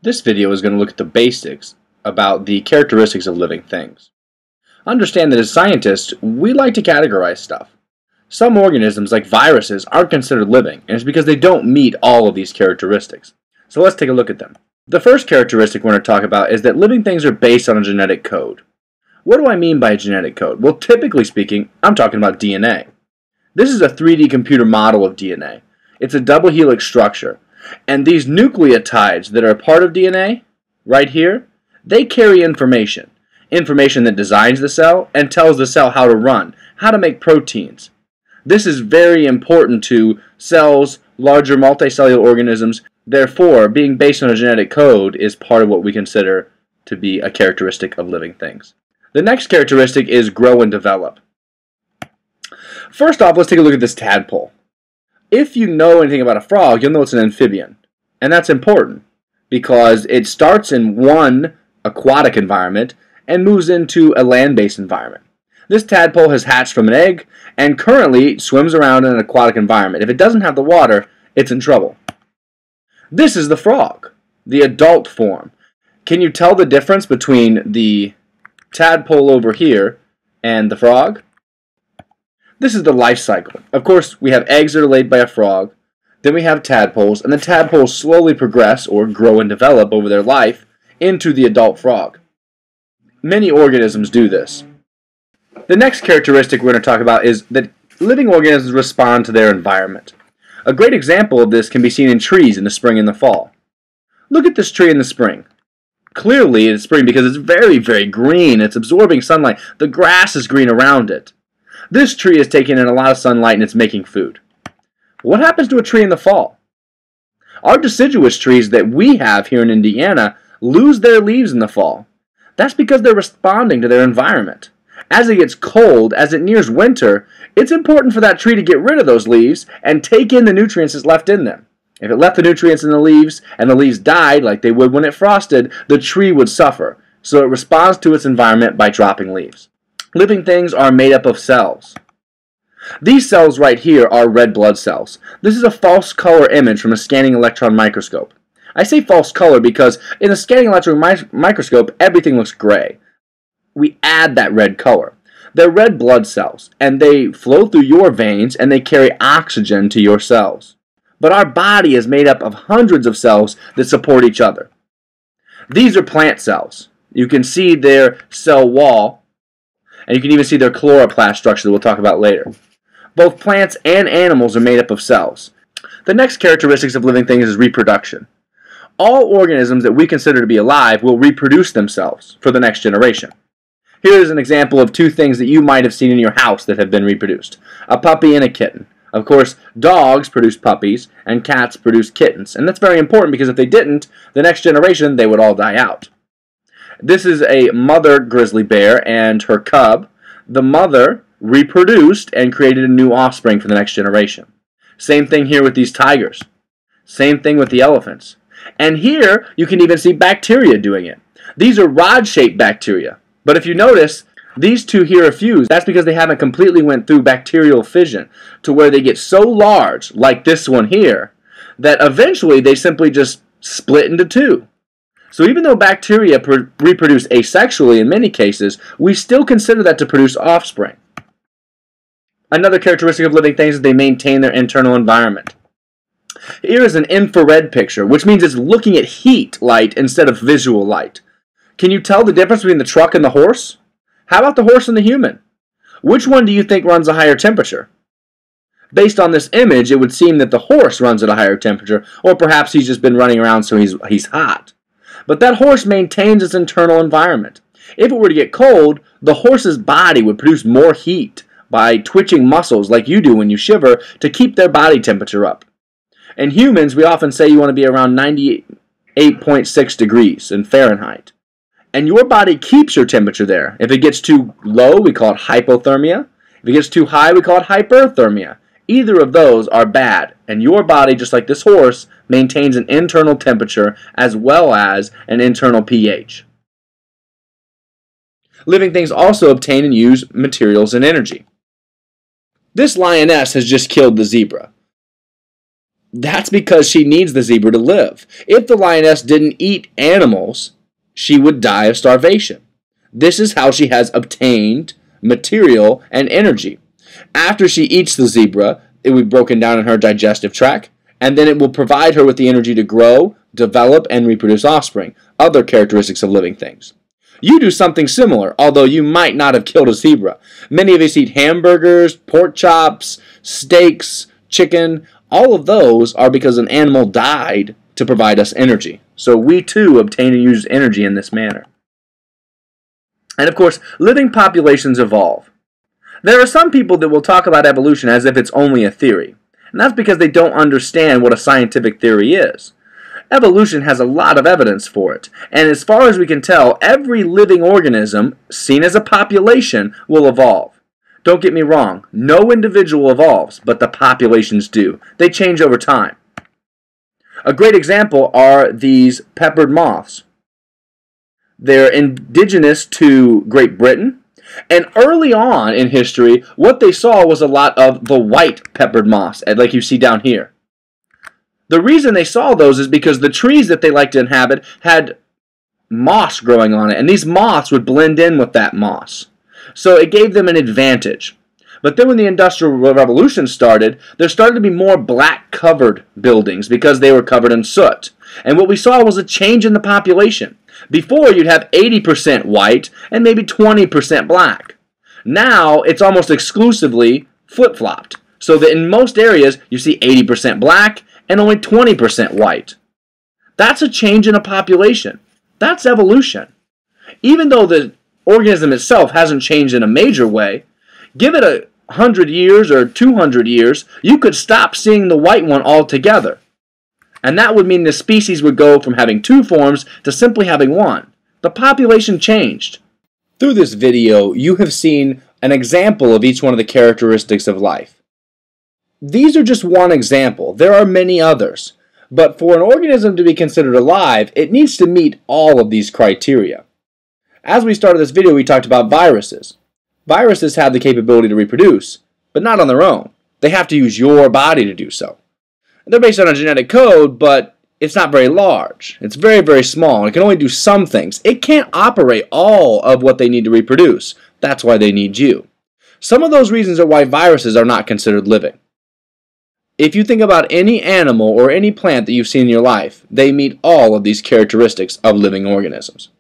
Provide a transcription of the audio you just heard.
This video is going to look at the basics about the characteristics of living things. Understand that as scientists, we like to categorize stuff. Some organisms, like viruses, aren't considered living, and it's because they don't meet all of these characteristics. So let's take a look at them. The first characteristic we're going to talk about is that living things are based on a genetic code. What do I mean by a genetic code? Well, typically speaking, I'm talking about DNA. This is a 3D computer model of DNA. It's a double helix structure. And these nucleotides that are a part of DNA, right here, they carry information. Information that designs the cell and tells the cell how to run, how to make proteins. This is very important to cells, larger multicellular organisms. Therefore, being based on a genetic code is part of what we consider to be a characteristic of living things. The next characteristic is grow and develop. First off, let's take a look at this tadpole. If you know anything about a frog, you'll know it's an amphibian. And that's important because it starts in one aquatic environment and moves into a land-based environment. This tadpole has hatched from an egg and currently swims around in an aquatic environment. If it doesn't have the water, it's in trouble. This is the frog, the adult form. Can you tell the difference between the tadpole over here and the frog? This is the life cycle. Of course, we have eggs that are laid by a frog, then we have tadpoles, and the tadpoles slowly progress or grow and develop over their life into the adult frog. Many organisms do this. The next characteristic we're going to talk about is that living organisms respond to their environment. A great example of this can be seen in trees in the spring and the fall. Look at this tree in the spring. Clearly it's spring because it's very, very green. It's absorbing sunlight. The grass is green around it. This tree is taking in a lot of sunlight and it's making food. What happens to a tree in the fall? Our deciduous trees that we have here in Indiana lose their leaves in the fall. That's because they're responding to their environment. As it gets cold, as it nears winter, it's important for that tree to get rid of those leaves and take in the nutrients that's left in them. If it left the nutrients in the leaves and the leaves died like they would when it frosted, the tree would suffer. So it responds to its environment by dropping leaves. Living things are made up of cells. These cells right here are red blood cells. This is a false color image from a scanning electron microscope. I say false color because in a scanning electron microscope, everything looks gray. We add that red color. They're red blood cells, and they flow through your veins and they carry oxygen to your cells. But our body is made up of hundreds of cells that support each other. These are plant cells. You can see their cell wall, and you can even see their chloroplast structure that we'll talk about later. Both plants and animals are made up of cells. The next characteristics of living things is reproduction. All organisms that we consider to be alive will reproduce themselves for the next generation. Here's an example of two things that you might have seen in your house that have been reproduced. A puppy and a kitten. Of course, dogs produce puppies and cats produce kittens. And that's very important because if they didn't, the next generation, they would all die out. This is a mother grizzly bear and her cub. The mother reproduced and created a new offspring for the next generation. Same thing here with these tigers. Same thing with the elephants. And here, you can even see bacteria doing it. These are rod-shaped bacteria. But if you notice, these two here are fused. That's because they haven't completely went through bacterial fission to where they get so large, like this one here, that eventually they simply just split into two. So even though bacteria reproduce asexually in many cases, we still consider that to produce offspring. Another characteristic of living things is they maintain their internal environment. Here is an infrared picture, which means it's looking at heat light instead of visual light. Can you tell the difference between the truck and the horse? How about the horse and the human? Which one do you think runs a higher temperature? Based on this image, it would seem that the horse runs at a higher temperature, or perhaps he's just been running around so he's hot. But that horse maintains its internal environment. If it were to get cold, the horse's body would produce more heat by twitching muscles like you do when you shiver to keep their body temperature up. In humans, we often say you want to be around 98.6 degrees in Fahrenheit. And your body keeps your temperature there. If it gets too low, we call it hypothermia. If it gets too high, we call it hyperthermia. Either of those are bad, and your body, just like this horse, maintains an internal temperature as well as an internal pH. Living things also obtain and use materials and energy. This lioness has just killed the zebra. That's because she needs the zebra to live. If the lioness didn't eat animals, she would die of starvation. This is how she has obtained material and energy. After she eats the zebra, it will be broken down in her digestive tract, and then it will provide her with the energy to grow, develop, and reproduce offspring, other characteristics of living things. You do something similar, although you might not have killed a zebra. Many of us eat hamburgers, pork chops, steaks, chicken. All of those are because an animal died to provide us energy. So we too obtain and use energy in this manner. And of course, living populations evolve. There are some people that will talk about evolution as if it's only a theory. And that's because they don't understand what a scientific theory is. Evolution has a lot of evidence for it. And as far as we can tell, every living organism, seen as a population, will evolve. Don't get me wrong, no individual evolves, but the populations do. They change over time. A great example are these peppered moths. They're indigenous to Great Britain, and early on in history, what they saw was a lot of the white peppered moths, like you see down here. The reason they saw those is because the trees that they like to inhabit had moss growing on it, and these moths would blend in with that moss. So it gave them an advantage. But then when the Industrial Revolution started, there started to be more black-covered buildings because they were covered in soot. And what we saw was a change in the population. Before, you'd have 80% white and maybe 20% black. Now, it's almost exclusively flip-flopped. So that in most areas, you see 80% black and only 20% white. That's a change in a population. That's evolution. Even though the organism itself hasn't changed in a major way, give it 100 years or 200 years, you could stop seeing the white one altogether. And that would mean the species would go from having two forms to simply having one. The population changed. Through this video, you have seen an example of each one of the characteristics of life. These are just one example. There are many others. But for an organism to be considered alive, it needs to meet all of these criteria. As we started this video, we talked about viruses. Viruses have the capability to reproduce, but not on their own. They have to use your body to do so. They're based on a genetic code, but it's not very large. It's very, very small, and it can only do some things. It can't operate all of what they need to reproduce. That's why they need you. Some of those reasons are why viruses are not considered living. If you think about any animal or any plant that you've seen in your life, they meet all of these characteristics of living organisms.